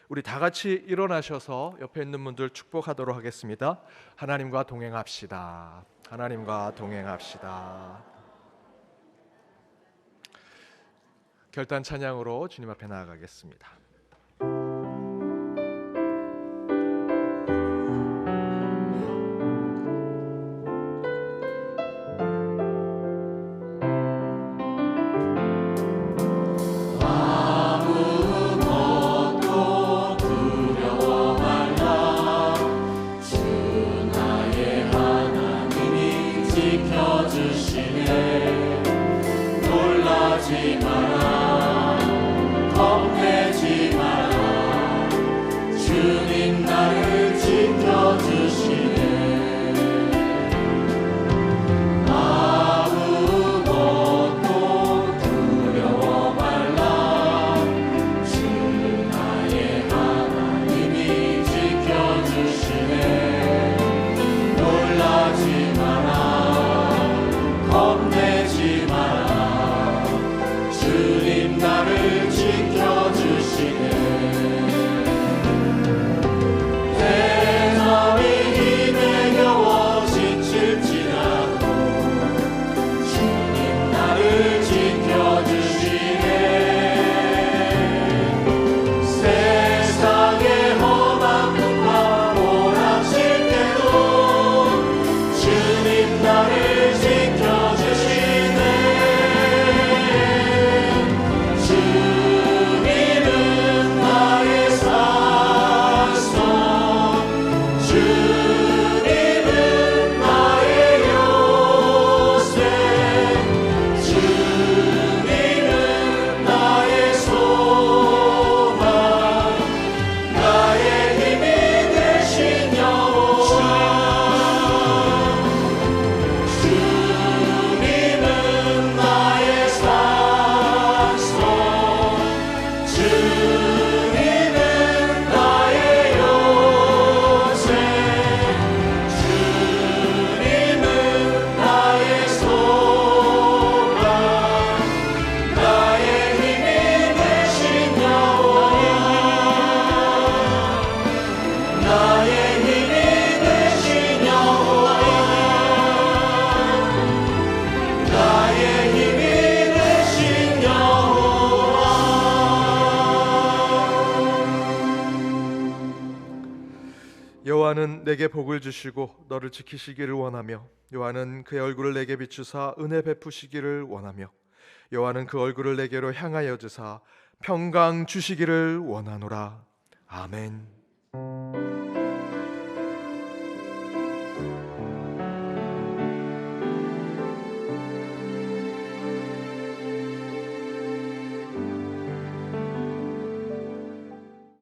우리 다 같이 일어나셔서 옆에 있는 분들 축복하도록 하겠습니다. 하나님과 동행합시다. 하나님과 동행합시다. 결단 찬양으로 주님 앞에 나아가겠습니다. 겁내지 여호와는 내게 복을 주시고 너를 지키시기를 원하며 여호와는 그의 얼굴을 내게 비추사 은혜 베푸시기를 원하며 여호와는 그 얼굴을 내게로 향하여 주사 평강 주시기를 원하노라. 아멘.